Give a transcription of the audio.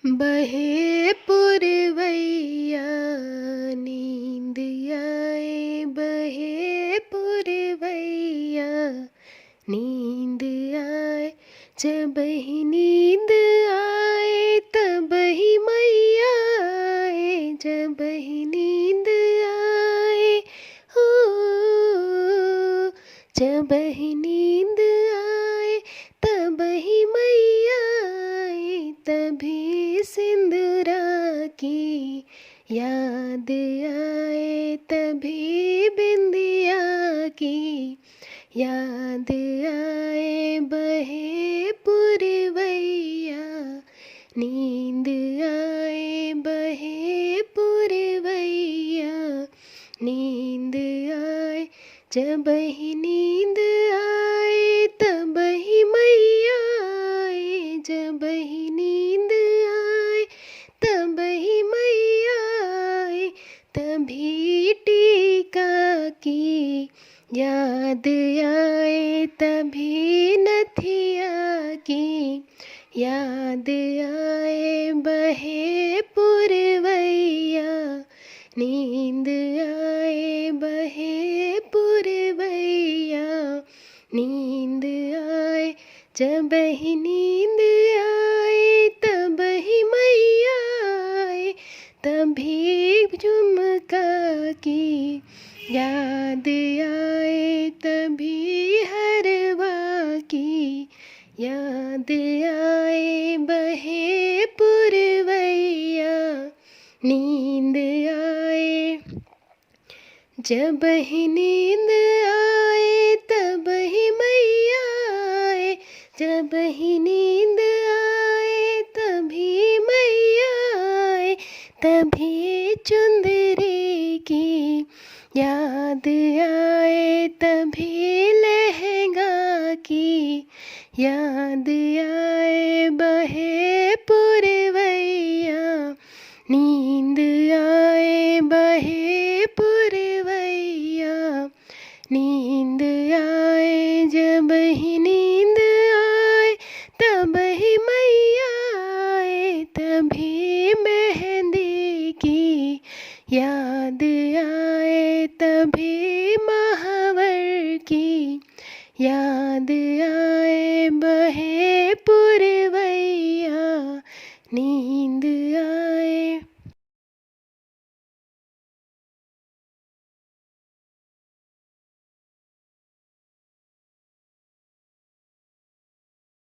बहे पुरवैया नींद आए, बहे पुरवैया नींद आए। जब ही नींद आए तब ही मैया आए, जब ही नींद आए हो, जब ही नींद आए तब ही मैया आए। तभी सिंदूरा की याद आए, तभी बिंदिया की याद आए। बहे पुरवैया नींद आए, बहे पुरवैया नींद आए। जब ही नींद आए तब ही मैया आए, जब ही नींद आए तब ही मैया आए। तभी टीका की याद आए, तभी नथिया की याद आए। बहे पुरवैया नींद आए, बहे पुरवैया नींद आए। जब ही नींद आए तब ही मैया आए, तभी झुमका की याद आए, तभी हरवा की याद आए। बहे पुरवैया नींद आए, जब ही नींद आए तब ही मैया आए, जब ही नींद आए तभी मैया आए। तभी चुंदरी की याद आए, तभी लहंगा की याद आए। बहे पुरवैया नींद आए, बहे पुरवैया नींद आए। जब ही नींद आए तब ही मैया आए, तभी मेहंदी की याद आए, तभी महावर की याद आए।